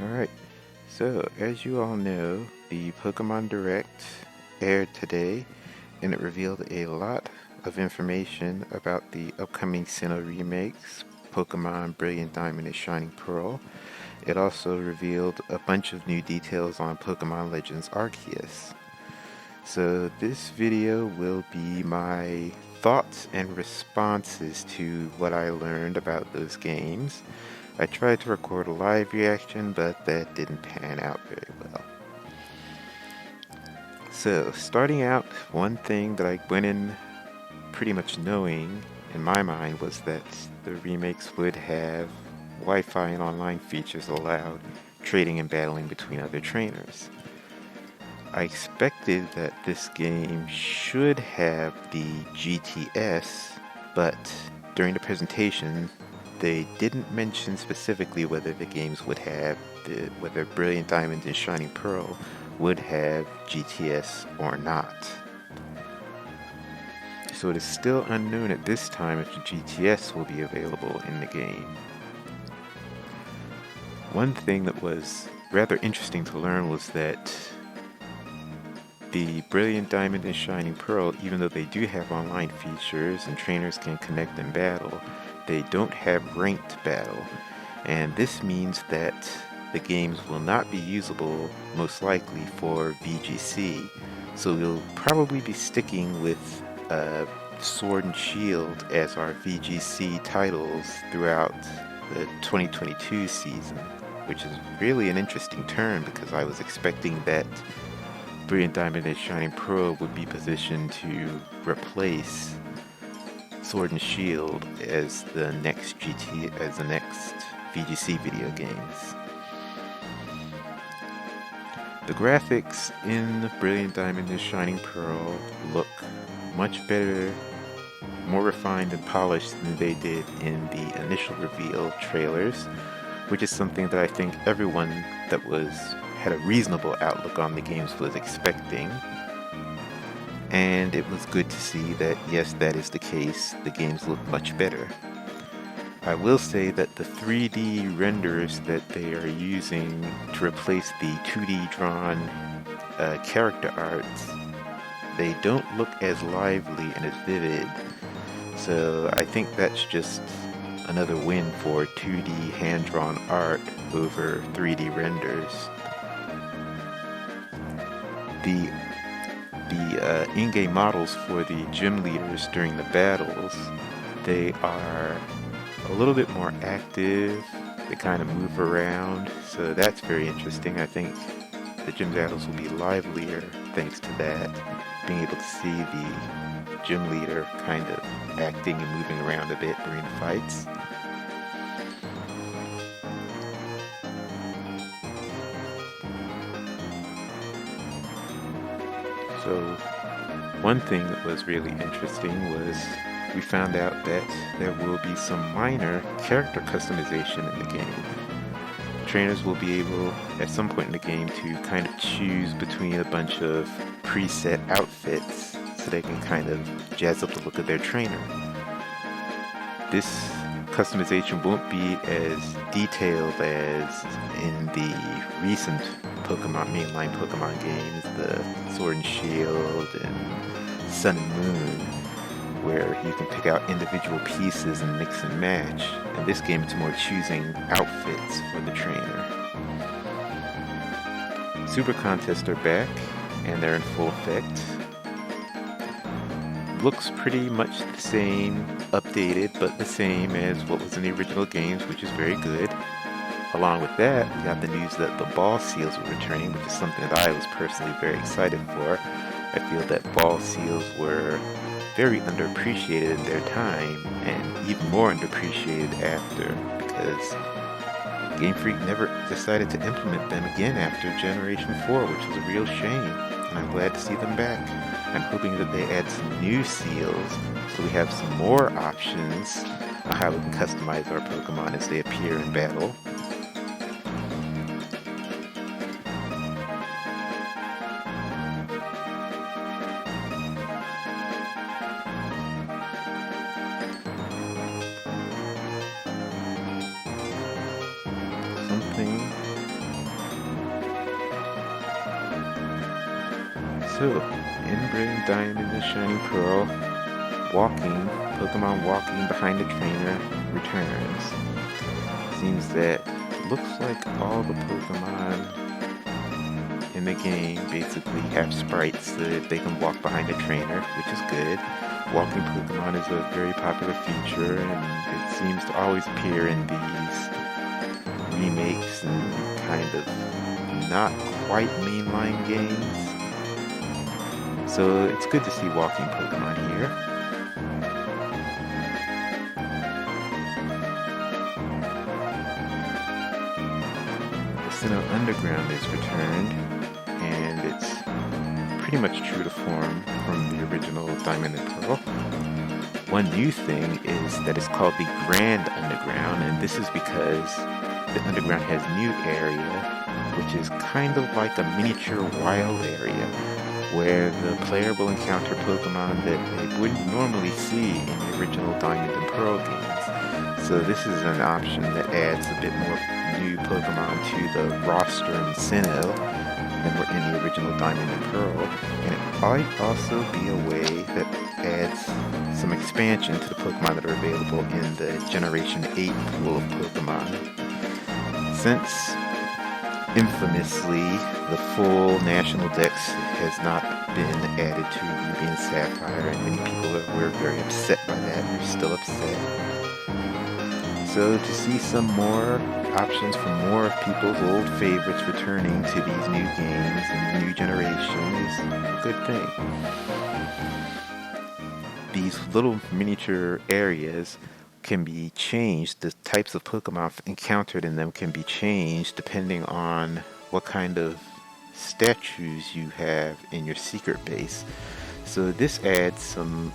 Alright, so as you all know, the Pokemon Direct aired today and it revealed a lot of information about the upcoming Sinnoh remakes, Pokemon Brilliant Diamond and Shining Pearl. It also revealed a bunch of new details on Pokemon Legends Arceus. So this video will be my thoughts and responses to what I learned about those games. I tried to record a live reaction, but that didn't pan out very well. So, starting out, one thing that I went in pretty much knowing in my mind was that the remakes would have Wi-Fi and online features allowed trading and battling between other trainers. I expected that this game should have the GTS, but during the presentation, they didn't mention specifically whether the games would have whether Brilliant Diamond and Shining Pearl would have GTS or not. So it is still unknown at this time if the GTS will be available in the game. One thing that was rather interesting to learn was that the Brilliant Diamond and Shining Pearl, even though they do have online features and trainers can connect and battle, they don't have ranked battle. And this means that the games will not be usable, most likely, for VGC. So we'll probably be sticking with Sword and Shield as our VGC titles throughout the 2022 season, which is really an interesting turn because I was expecting that Brilliant Diamond and Shining Pearl would be positioned to replace Sword and Shield as the next VGC video games. The graphics in Brilliant Diamond and Shining Pearl look much better, more refined and polished than they did in the initial reveal trailers, which is something that I think everyone that had a reasonable outlook on the games was expecting. And it was good to see that, yes, that is the case. The games look much better. I will say that the 3D renders that they are using to replace the 2D drawn character arts, they don't look as lively and as vivid. So I think that's just another win for 2D hand-drawn art over 3D renders. The in-game models for the gym leaders during the battles, they are a little bit more active. They kind of move around, so that's very interesting. I think the gym battles will be livelier thanks to that. Being able to see the gym leader kind of acting and moving around a bit during the fights. So one thing that was really interesting was we found out that there will be some minor character customization in the game. Trainers will be able, at some point in the game, to kind of choose between a bunch of preset outfits so they can kind of jazz up the look of their trainer. This customization won't be as detailed as in the recent mainline Pokemon games, the Sword and Shield and Sun and Moon, where you can pick out individual pieces and mix and match. In this game, it's more choosing outfits for the trainer. Super Contests are back, and they're in full effect. Looks pretty much the same, updated, but the same as what was in the original games, which is very good. Along with that, we got the news that the ball seals were returning, which is something that I was personally very excited for. I feel that ball seals were very underappreciated in their time, and even more underappreciated after, because Game Freak never decided to implement them again after Generation 4, which was a real shame, and I'm glad to see them back. I'm hoping that they add some new seals, so we have some more options on how we can customize our Pokemon as they appear in battle. Something So, in Brilliant Diamond and Shining Pearl, Pokemon walking behind the trainer returns. Seems that looks like all the Pokemon in the game basically have sprites so that they can walk behind a trainer, which is good. Walking Pokemon is a very popular feature, and it seems to always appear in these remakes and kind of not quite mainline games. So it's good to see walking Pokemon here. The Sinnoh Underground is returned, and it's pretty much true to form from the original Diamond and Pearl. One new thing is that it's called the Grand Underground, and this is because the Underground has a new area, which is kind of like a miniature wild area, where the player will encounter Pokemon that they wouldn't normally see in the original Diamond and Pearl games. So this is an option that adds a bit more new Pokemon to the roster in Sinnoh than were in the original Diamond and Pearl, and it might also be a way that adds some expansion to the Pokemon that are available in the Generation 8 pool of Pokemon. Since infamously, the full National Dex has not been added to Ruby and Sapphire, and many people were very upset by that. They're still upset. So to see some more options for more of people's old favorites returning to these new games and the new generation is a good thing. These little miniature areas can be changed. The types of Pokemon encountered in them can be changed depending on what kind of statues you have in your secret base. So this adds some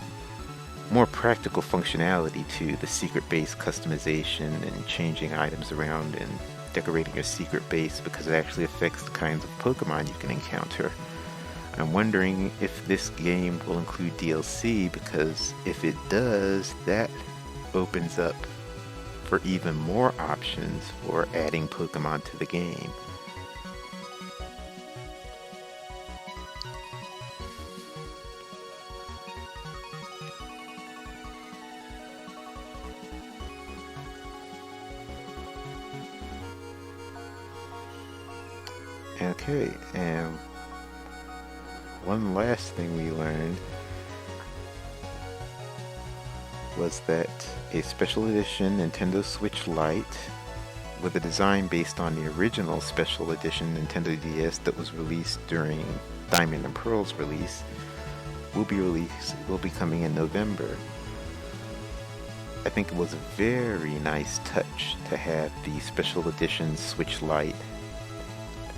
more practical functionality to the secret base customization and changing items around and decorating your secret base, because it actually affects the kinds of Pokemon you can encounter. I'm wondering if this game will include DLC, because if it does, that opens up for even more options for adding Pokemon to the game. Okay, and one last thing we learned was that a special edition Nintendo Switch Lite with a design based on the original special edition Nintendo DS that was released during Diamond and Pearl's release will be coming in November. I think it was a very nice touch to have the special edition Switch Lite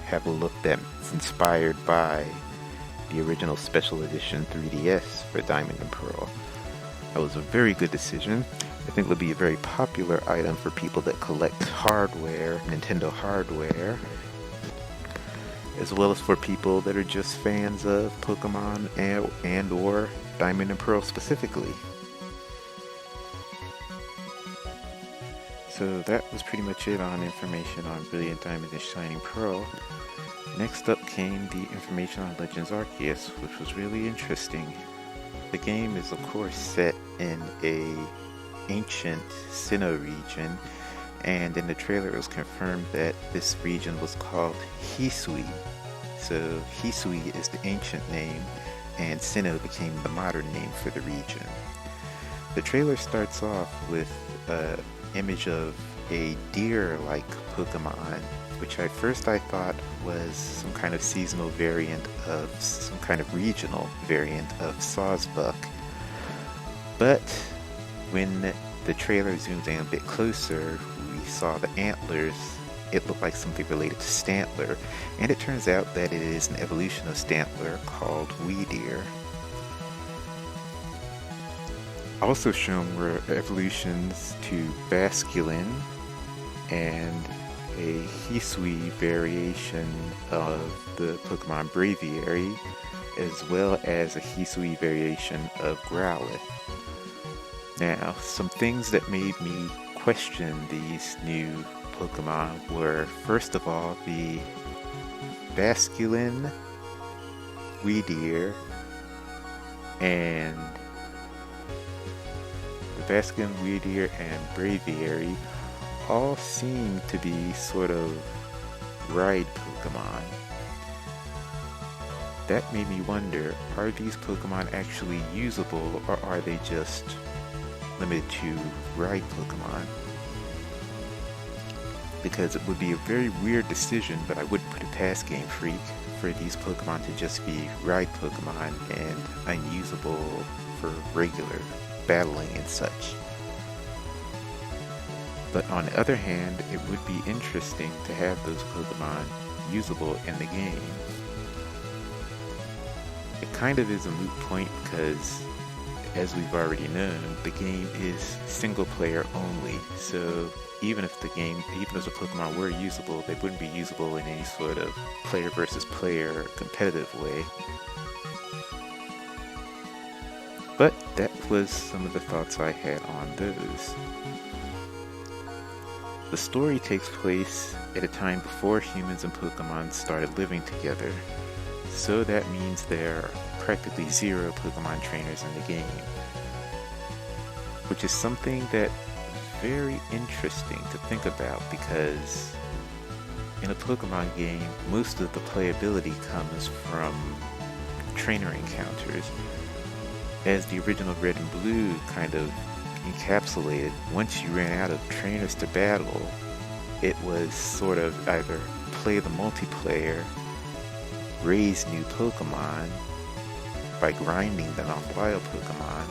have a look that's inspired by the original special edition 3DS for Diamond and Pearl. That was a very good decision. I think it'll be a very popular item for people that collect hardware, Nintendo hardware, as well as for people that are just fans of Pokemon and or Diamond and Pearl specifically. So that was pretty much it on information on Brilliant Diamond and Shining Pearl. Next up came the information on Legends Arceus, which was really interesting. The game is of course set in a ancient Sinnoh region, and in the trailer it was confirmed that this region was called Hisui. So Hisui is the ancient name, and Sinnoh became the modern name for the region. The trailer starts off with an image of a deer-like Pokemon, which at first I thought was some kind of seasonal variant of some kind of regional variant of Sawsbuck. But when the trailer zoomed in a bit closer, we saw the antlers. It looked like something related to Stantler, and it turns out that it is an evolution of Stantler called Weedeer. Also shown were evolutions to Basculin and a Hisui variation of the Pokemon Braviary, as well as a Hisui variation of Growlithe. Now, some things that made me question these new Pokemon were, first of all, the Basculin Weedier, and the Basculin, Weedier, and Braviary all seem to be sort of ride Pokemon. That made me wonder, are these Pokemon actually usable, or are they just limited to ride Pokemon? Because it would be a very weird decision, but I wouldn't put it past Game Freak for these Pokemon to just be ride Pokemon and unusable for regular battling and such. But on the other hand, it would be interesting to have those Pokemon usable in the game. It kind of is a moot point because, as we've already known, the game is single player only. So even if the Pokemon were usable, they wouldn't be usable in any sort of player versus player competitive way. But that was some of the thoughts I had on those. The story takes place at a time before humans and Pokemon started living together. So that means there are practically zero Pokemon trainers in the game, which is something that very interesting to think about, because in a Pokemon game, most of the playability comes from trainer encounters. As the original Red and Blue kind of encapsulated, once you ran out of trainers to battle, it was sort of either play the multiplayer, raise new Pokemon by grinding them on wild Pokemon,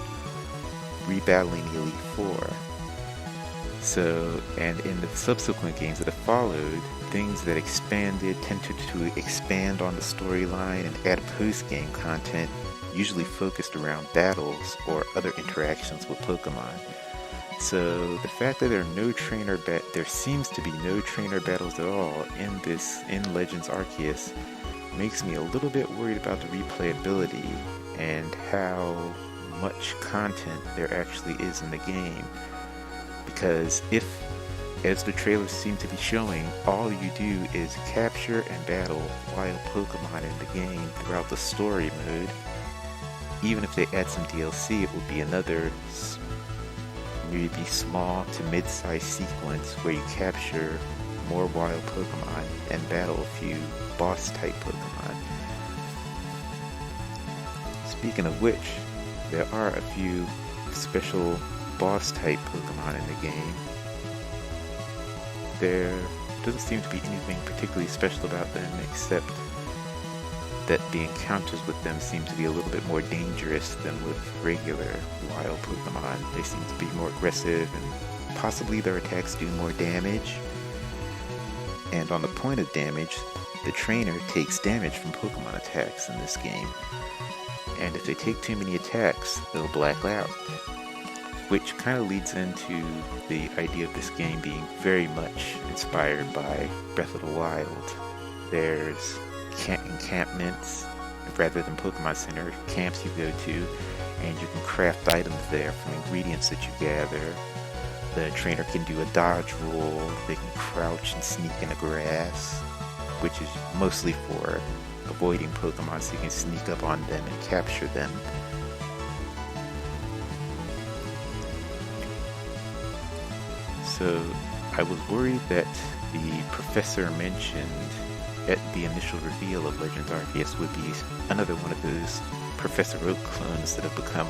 rebattling the Elite Four. So, and in the subsequent games that have followed, things that tended to expand on the storyline and add post-game content, usually focused around battles or other interactions with Pokemon. So the fact that there seems to be no trainer battles at all in Legends Arceus makes me a little bit worried about the replayability and how much content there actually is in the game. Because if, as the trailers seem to be showing, all you do is capture and battle wild Pokemon in the game throughout the story mode, even if they add some DLC, it will be another maybe small to mid-sized sequence where you capture more wild Pokemon and battle a few boss-type Pokemon. Speaking of which, there are a few special boss-type Pokemon in the game. There doesn't seem to be anything particularly special about them, except that the encounters with them seem to be a little bit more dangerous than with regular wild Pokemon. They seem to be more aggressive, and possibly their attacks do more damage. And on the point of damage, the trainer takes damage from Pokemon attacks in this game. And if they take too many attacks, they'll black out. Which kind of leads into the idea of this game being very much inspired by Breath of the Wild. There's encampments rather than Pokemon Center, camps you go to, and you can craft items there from ingredients that you gather. The trainer can do a dodge roll, they can crouch and sneak in the grass, which is mostly for avoiding Pokemon so you can sneak up on them and capture them. So I was worried that the professor mentioned at the initial reveal of Legends Arceus would be another one of those Professor Oak clones that have become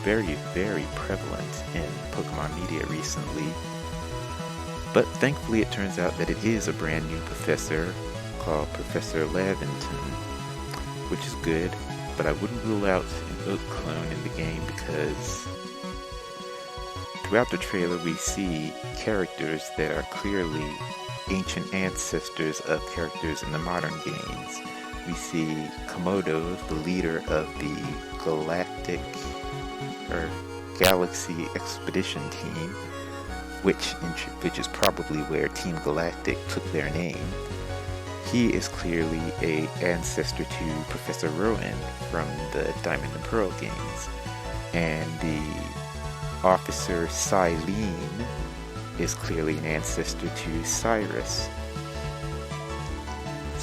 very, very prevalent in Pokemon media recently. But thankfully it turns out that it is a brand new professor called Professor Laventon, which is good, but I wouldn't rule out an Oak clone in the game because throughout the trailer we see characters that are clearly ancient ancestors of characters in the modern games. We see Komodo, the leader of the Galaxy Expedition Team, which is probably where Team Galactic took their name. He is clearly an ancestor to Professor Rowan from the Diamond and Pearl games. And the Officer Cyllene is clearly an ancestor to Cyrus.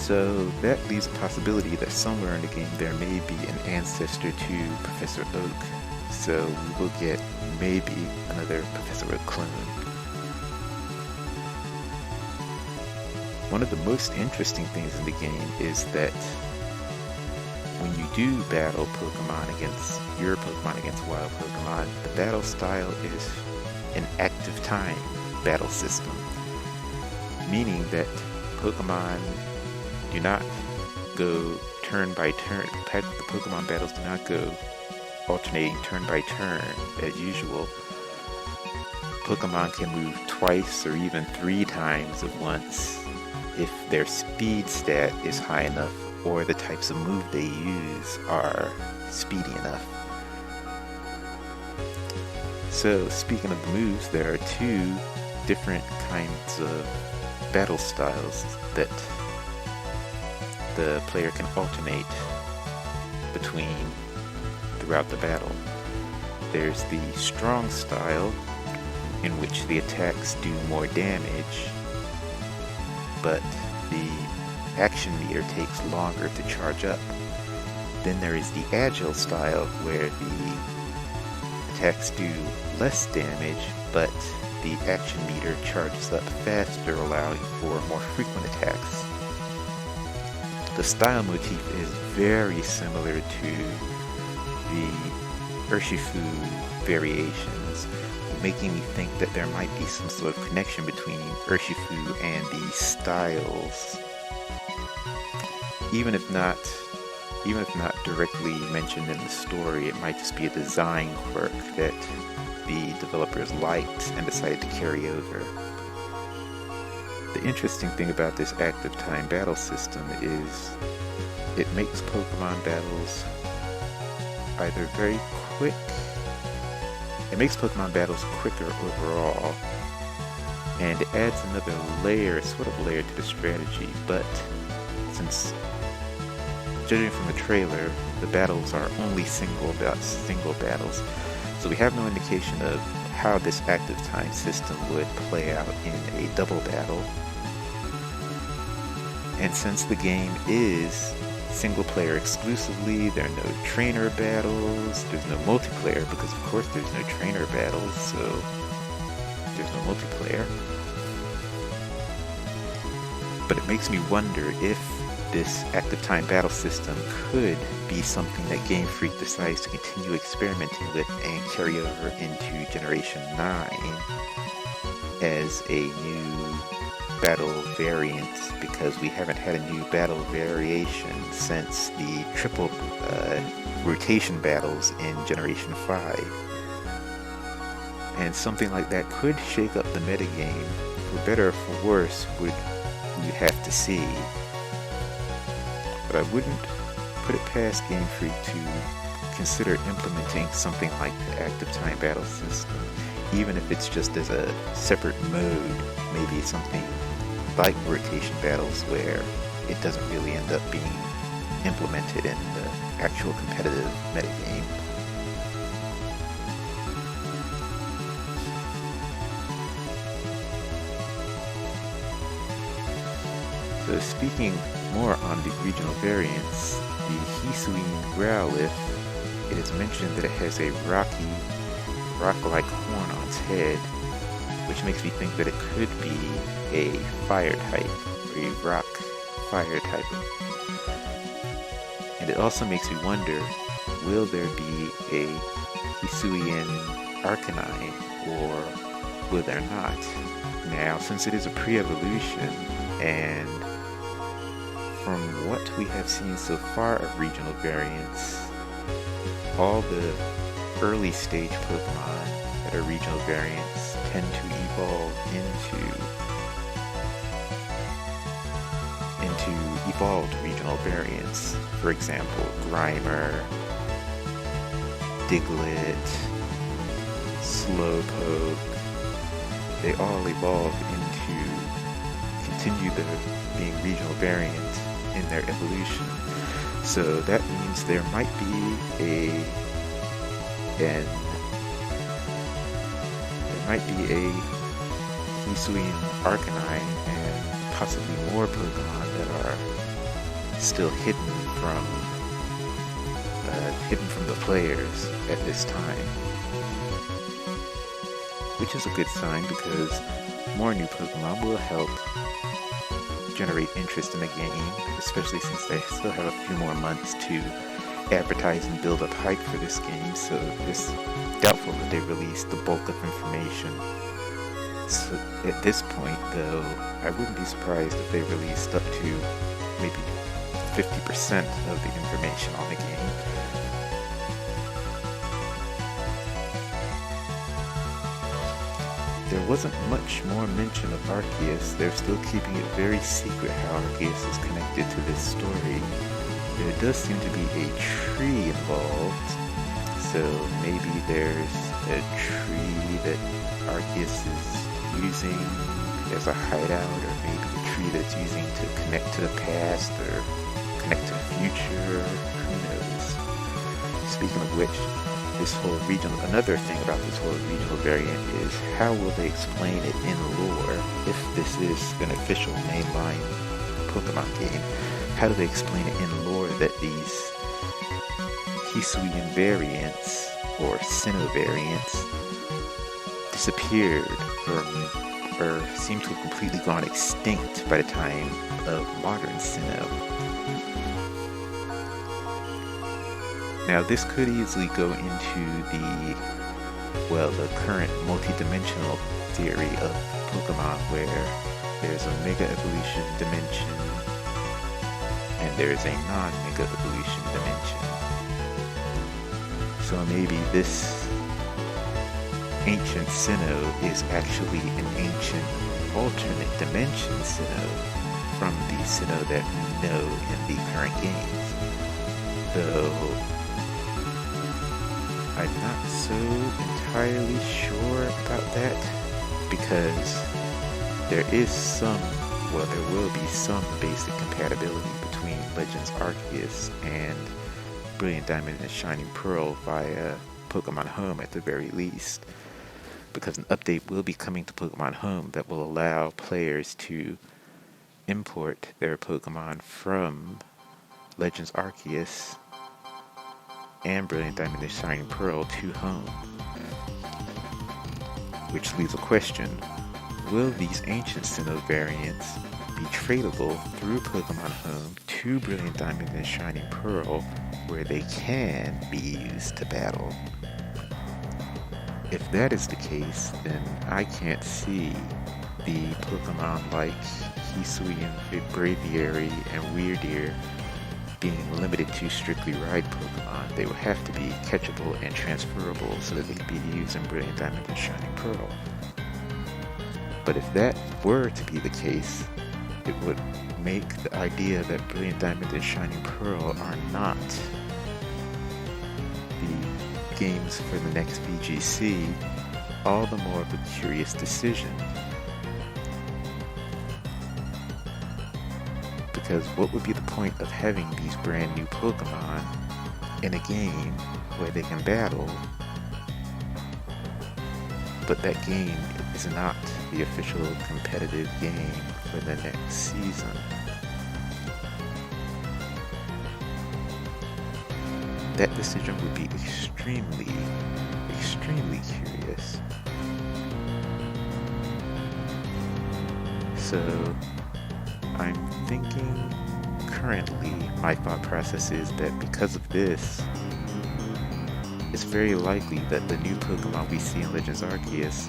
So that leaves a possibility that somewhere in the game there may be an ancestor to Professor Oak. So we will get maybe another Professor Oak clone. One of the most interesting things in the game is that when you do battle Pokemon against your Pokemon against wild Pokemon, the battle style is an active time battle system, meaning that Pokemon do not go turn by turn. The Pokemon battles do not go alternating turn by turn as usual. Pokemon can move twice or even 3 times at once if their speed stat is high enough or the types of move they use are speedy enough. So speaking of the moves, there are 2 different kinds of battle styles that the player can alternate between throughout the battle. There's the strong style, in which the attacks do more damage, but the action meter takes longer to charge up. Then there is the agile style, where the attacks do less damage, but the action meter charges up faster, allowing for more frequent attacks. The style motif is very similar to the Urshifu variations, making me think that there might be some sort of connection between Urshifu and the styles. Even if not directly mentioned in the story, it might just be a design quirk that the developers liked and decided to carry over. The interesting thing about this active time battle system is it makes Pokemon battles either very quick. It makes Pokemon battles quicker overall, and it adds another layer, sort of layer to the strategy, but since, judging from the trailer, the battles are only single battles, so we have no indication of how this active time system would play out in a double battle. And since the game is single player exclusively, there are no trainer battles, there's no multiplayer, because of course there's no trainer battles, so there's no multiplayer. But it makes me wonder if this active time battle system could be something that Game Freak decides to continue experimenting with and carry over into Generation 9 as a new battle variant, because we haven't had a new battle variation since the triple rotation battles in Generation 5. And something like that could shake up the metagame. For better or for worse, we'd have to see. But I wouldn't put it past Game Freak to consider implementing something like the active time battle system, even if it's just as a separate mode, maybe something like rotation battles where it doesn't really end up being implemented in the actual competitive metagame. So speaking more on the regional variants, the Hisuian Growlithe, it is mentioned that it has a rock-like horn on its head, which makes me think that it could be a fire type, or a rock fire type. And it also makes me wonder, will there be a Hisuian Arcanine, or will there not? Now, since it is a pre-evolution, and from what we have seen so far of regional variants, all the early stage Pokemon that are regional variants tend to evolve into evolved regional variants. For example, Grimer, Diglett, Slowpoke, they all evolve into continue being regional variants in their evolution. So that means there might be a Hisuian Arcanine and possibly more Pokemon that are still hidden from the players at this time, which is a good sign because more new Pokemon will help generate interest in the game, especially since they still have a few more months to advertise and build up hype for this game, so it's doubtful that they release the bulk of information. So at this point, though, I wouldn't be surprised if they released up to maybe 50% of the information on the game. There wasn't much more mention of Arceus. They're still keeping it very secret how Arceus is connected to this story. There does seem to be a tree involved, so maybe there's a tree that Arceus is using as a hideout, or maybe a tree that's using to connect to the past or connect to the future. Who knows? Speaking of which, another thing about this whole regional variant is how will they explain it in lore if this is an official mainline Pokemon game? How do they explain it in lore that these Hisuian variants or Sinnoh variants disappeared or seem to have completely gone extinct by the time of modern Sinnoh? Now, this could easily go into the current multi-dimensional theory of Pokemon, where there's a Mega Evolution dimension and there's a non-Mega Evolution dimension. So maybe this ancient Sinnoh is actually an ancient alternate dimension Sinnoh from the Sinnoh that we know in the current games. Though I'm not so entirely sure about that, because there will be some basic compatibility between Legends Arceus and Brilliant Diamond and Shining Pearl via Pokemon Home at the very least, because an update will be coming to Pokemon Home that will allow players to import their Pokemon from Legends Arceus and Brilliant Diamond and Shining Pearl to Home. Which leaves a question: will these ancient Sinnoh variants be tradable through Pokemon Home to Brilliant Diamond and Shining Pearl, where they can be used to battle? If that is the case, then I can't see the Pokemon like Hisuian Braviary and Weirdeer being limited to strictly ride Pokemon. They would have to be catchable and transferable so that they could be used in Brilliant Diamond and Shining Pearl. But if that were to be the case, it would make the idea that Brilliant Diamond and Shining Pearl are not the games for the next VGC all the more of a curious decision. Because what would be the point of having these brand new Pokemon in a game where they can battle, but that game is not the official competitive game for the next season? That decision would be extremely, extremely curious. So I'm thinking currently, my thought process is that because of this, it's very likely that the new Pokemon we see in Legends Arceus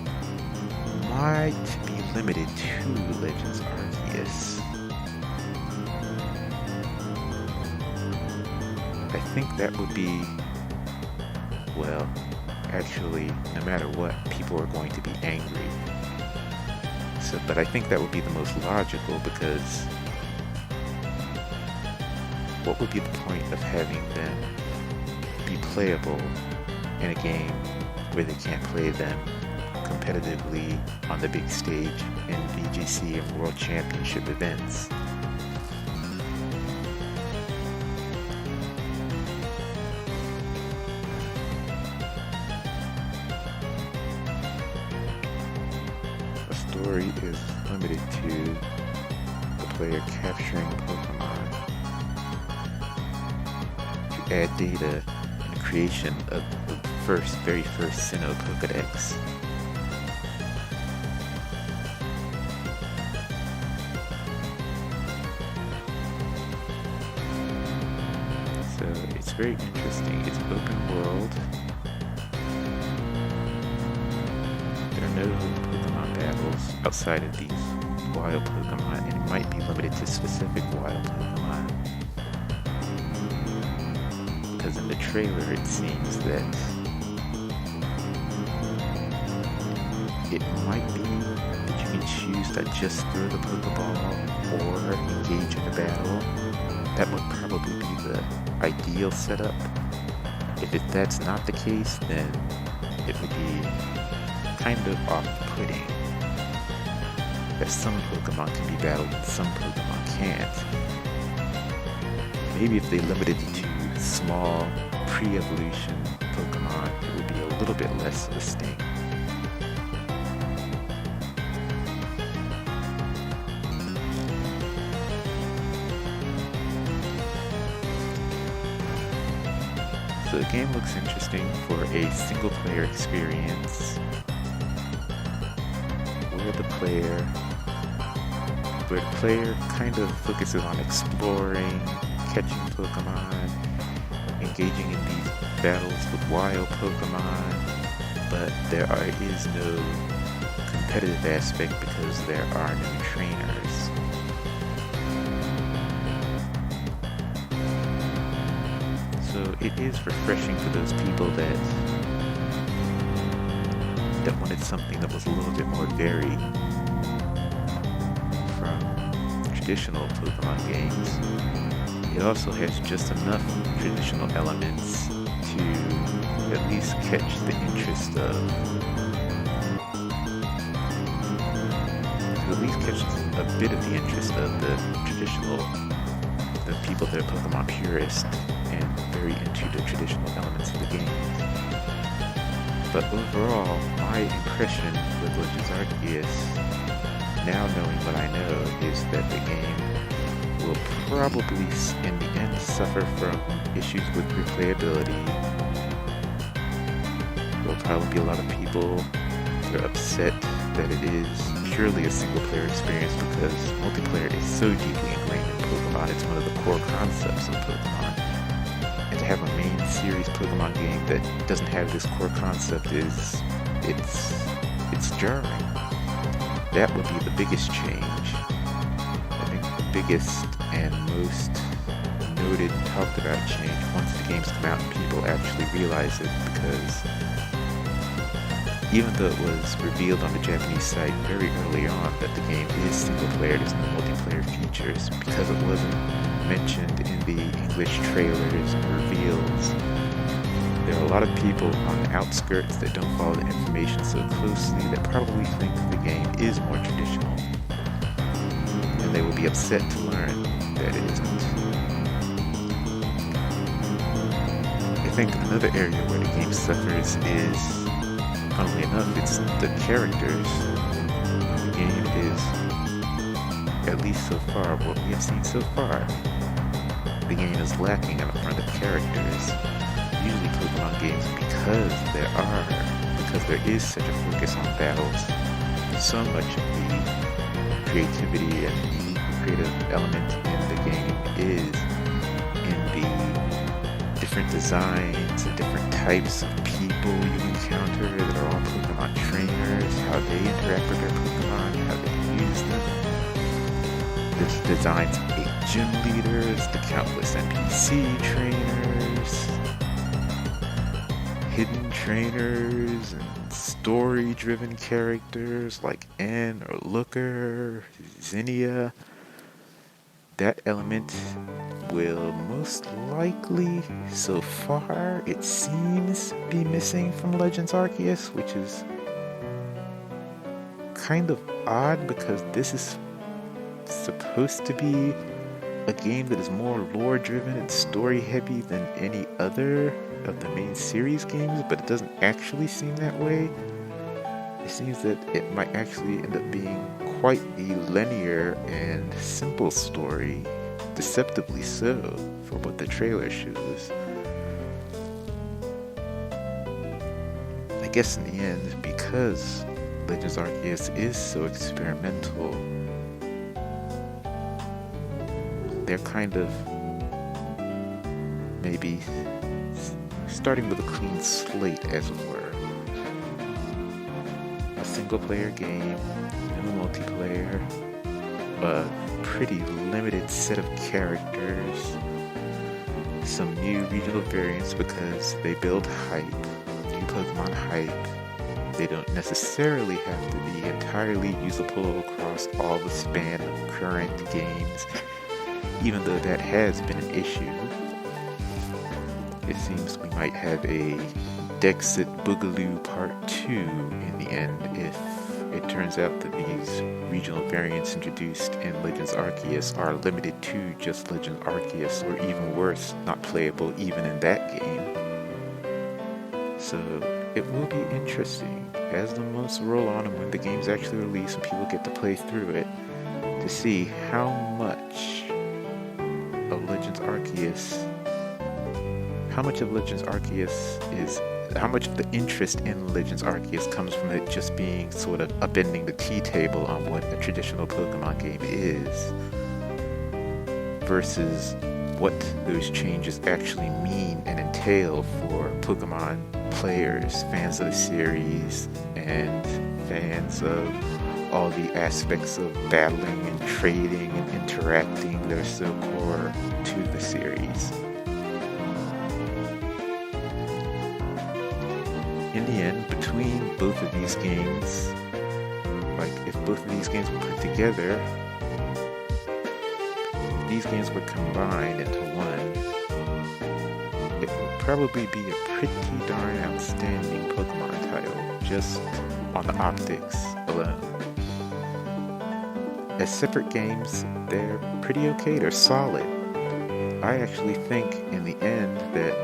might be limited to Legends Arceus. I think that would be, well, actually, no matter what, people are going to be angry. But I think that would be the most logical, because what would be the point of having them be playable in a game where they can't play them competitively on the big stage in VGC and World Championship events? Story is limited to the player capturing Pokemon add data in the creation of the very first Sinnoh Pokedex. So it's very interesting. It's open world. There are no Pokemon battles outside of these wild Pokemon, and it might be limited to specific wild Pokemon. Because in the trailer it seems that it might be that you can choose to just throw the Pokeball or engage in a battle. That would probably be the ideal setup. If that's not the case, then it would be kind of off-putting that some Pokemon can be battled and some Pokemon can't. Maybe if they limited it to small pre-evolution Pokemon, it would be a little bit less of a sting. So the game looks interesting for a single player experience where the player kind of focuses on exploring, catching Pokemon, engaging in these battles with wild Pokemon, but there is no competitive aspect because there are no trainers. So it is refreshing for those people that wanted something that was a little bit more varied from traditional Pokemon games. It also has just enough traditional elements to at least catch the interest of a bit of the interest of the people that are Pokemon purists and very into the traditional elements of the game. But overall, my impression with Legends Arceus, now knowing what I know, is that the game will probably, in the end, suffer from issues with replayability. There will probably be a lot of people that are upset that it is purely a single-player experience because multiplayer is so deeply ingrained in Pokemon. It's one of the core concepts of Pokemon. And to have a main series Pokemon game that doesn't have this core concept it's jarring. That would be the biggest change. I think the biggest and most noted and talked about change once the games come out and people actually realize it, because even though it was revealed on the Japanese site very early on that the game is single player, there's no multiplayer features, because it wasn't mentioned in the English trailers and reveals. There are a lot of people on the outskirts that don't follow the information so closely that probably think the game is more traditional. And they will be upset to learn that it isn't. I think another area where the game suffers is, funnily enough, it's the characters. The game is, at least so far, what we have seen so far, the game is lacking on the front of characters. Usually Pokemon games, because there is such a focus on battles, so much of the creativity and creative element in the game is in the different designs, the different types of people you encounter that are all Pokemon trainers, how they interact with their Pokemon, how they use them. The designs of 8 gym leaders, the countless NPC trainers, hidden trainers, and story-driven characters like N or Looker, Zinnia. That element will most likely, so far, it seems, be missing from Legends Arceus, which is kind of odd because this is supposed to be a game that is more lore-driven and story-heavy than any other of the main series games, but it doesn't actually seem that way. It seems that it might actually end up being quite a linear and simple story, deceptively so, for what the trailer shows. guess in the end, because Legends Arceus is so experimental, they're kind of maybe starting with a clean slate, as it were. A single-player game and a multiplayer, a pretty limited set of characters, some new regional variants because they build hype, new Pokemon hype. They don't necessarily have to be entirely usable across all the span of current games, even though that has been an issue. It seems we might have a Dexit Boogaloo Part 2 in the end if it turns out that these regional variants introduced in Legends Arceus are limited to just Legends Arceus, or even worse, not playable even in that game. So it will be interesting as the months roll on and when the game's actually released and people get to play through it to see how much of Legends Arceus is, how much of the interest in Legends Arceus comes from it just being sort of upending the tea table on what a traditional Pokemon game is, versus what those changes actually mean and entail for Pokemon players, fans of the series, and fans of all the aspects of battling and trading and interacting that are so core to the series. In the end, between both of these games, like if both of these games were put together, if these games were combined into one, it would probably be a pretty darn outstanding Pokemon title, just on the optics alone. As separate games, they're pretty okay, they're solid. I actually think in the end that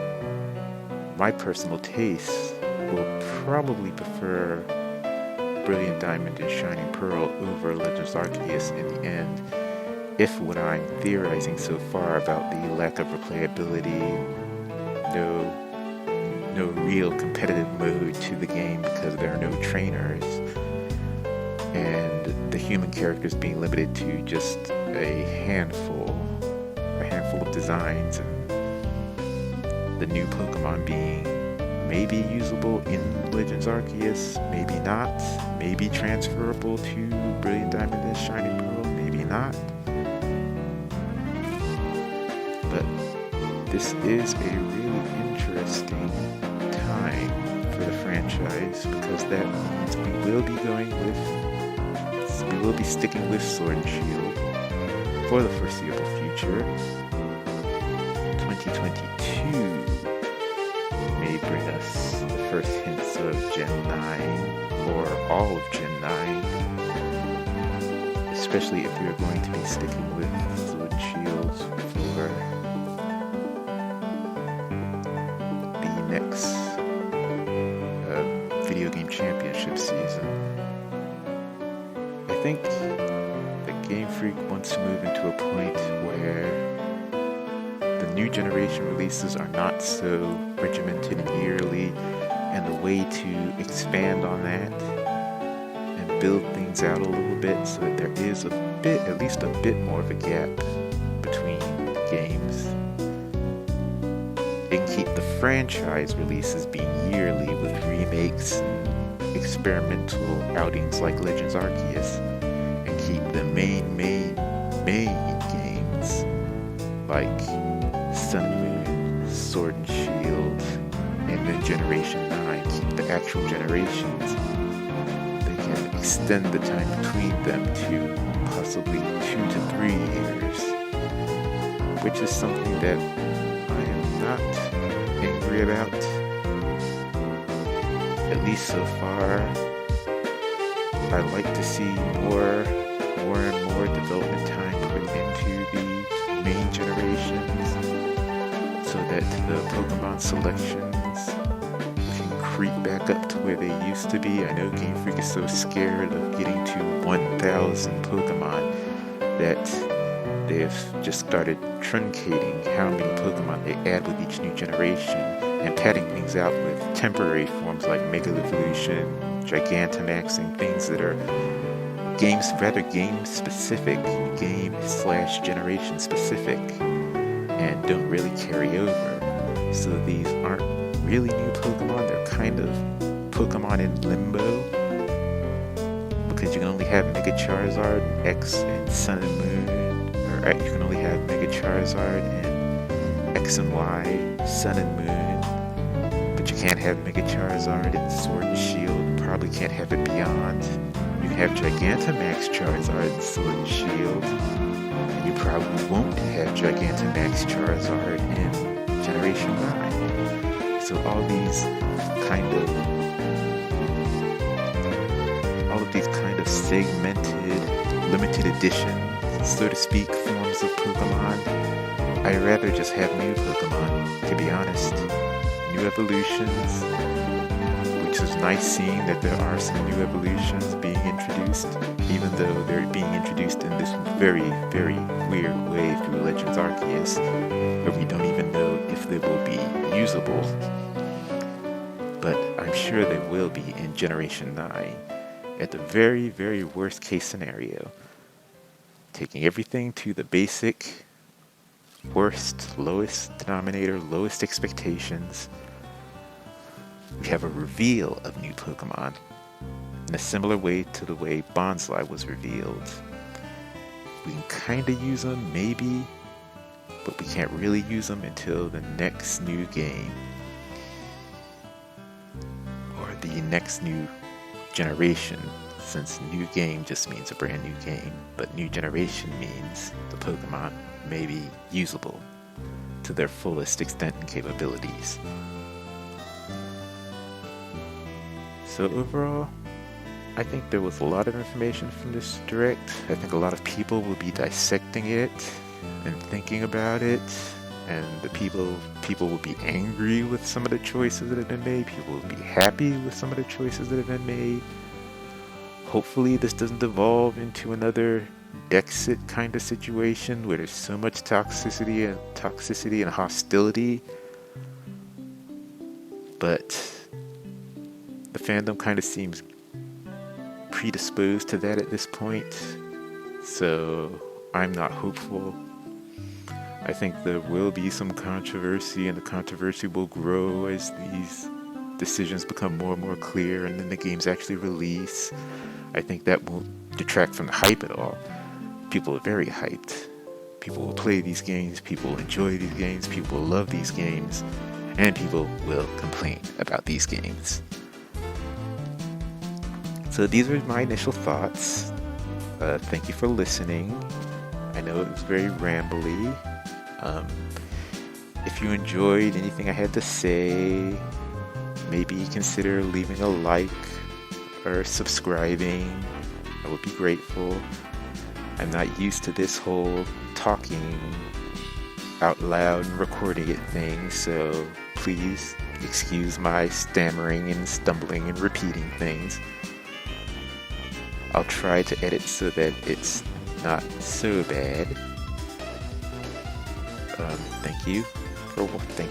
my personal taste will probably prefer Brilliant Diamond and Shining Pearl over Legends Arceus in the end, if what I'm theorizing so far about the lack of replayability, no real competitive mode to the game because there are no trainers, and the human characters being limited to just a handful of designs, and the new Pokemon being maybe usable in Legends Arceus, maybe not, maybe transferable to Brilliant Diamond and Shining Pearl, maybe not. But this is a really interesting time for the franchise, because that means we will be sticking with Sword and Shield for the foreseeable future. 2022 may bring us the first hints of Gen 9, or all of Gen 9, especially if we are going to be sticking with Sword and Shield for the next video game championship season. I think that Game Freak wants to move into a point where the new generation releases are not so regimented and yearly, and the way to expand on that and build things out a little bit so that there is at least a bit more of a gap between games, and keep the franchise releases being yearly with remakes and experimental outings like Legends Arceus, and keep the main games like Sun and Moon, Sword and Shield, and then Generation 9, keep the actual generations. They can extend the time between them to possibly 2 to 3 years, which is something that I am not angry about. At least so far, I like to see more and more development time put into the main generations, so that the Pokemon selections can creep back up to where they used to be. I know Game Freak is so scared of getting to 1,000 Pokemon that they've just started truncating how many Pokemon they add with each new generation, and padding things out with temporary forms like Mega Evolution, Gigantamax, and things that are game specific, game/generation specific, and don't really carry over. So these aren't really new Pokemon, they're kind of Pokemon in limbo, because you can only have Mega Charizard X and Sun and Moon, or you can only have Mega Charizard and X and Y, Sun and Moon, but you can't have Mega Charizard and Sword and Shield, probably can't have it beyond. You can have Gigantamax Charizard and Sword and Shield, and you probably won't have Gigantamax Charizard in Generation 9. So all of these kind of segmented, limited edition, so to speak, forms of Pokemon, I'd rather just have new Pokemon, to be honest. New evolutions, which is nice seeing that there are some new evolutions being introduced, even though they're being introduced in this very, very weird way through Legends Arceus, where we don't even know if they will be usable. But I'm sure they will be in Generation 9. At the very, very worst case scenario, taking everything to the basic, worst, lowest denominator, lowest expectations, we have a reveal of new Pokemon in a similar way to the way Bonsly was revealed. We can kind of use them, maybe, but we can't really use them until the next new game, or the next new generation, since new game just means a brand new game, but new generation means the Pokemon may be usable to their fullest extent and capabilities. So overall, I think there was a lot of information from this direct. I think a lot of people will be dissecting it and thinking about it, and the people will be angry with some of the choices that have been made. People will be happy with some of the choices that have been made. Hopefully this doesn't evolve into another Dexit kind of situation where there's so much toxicity and hostility. But the fandom kind of seems predisposed to that at this point, so I'm not hopeful. I think there will be some controversy, and the controversy will grow as these decisions become more and more clear, and then the games actually release. I think that won't detract from the hype at all. People are very hyped. People will play these games, people will enjoy these games, people will love these games, and people will complain about these games. So these are my initial thoughts. Thank you for listening. I know it was very rambly. If you enjoyed anything I had to say, maybe consider leaving a like or subscribing. I would be grateful. I'm not used to this whole talking out loud and recording it thing, so please excuse my stammering and stumbling and repeating things. I'll try to edit so that it's not so bad. Thank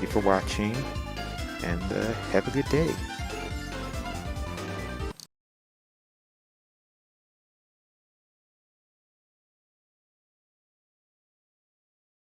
you for watching, and have a good day.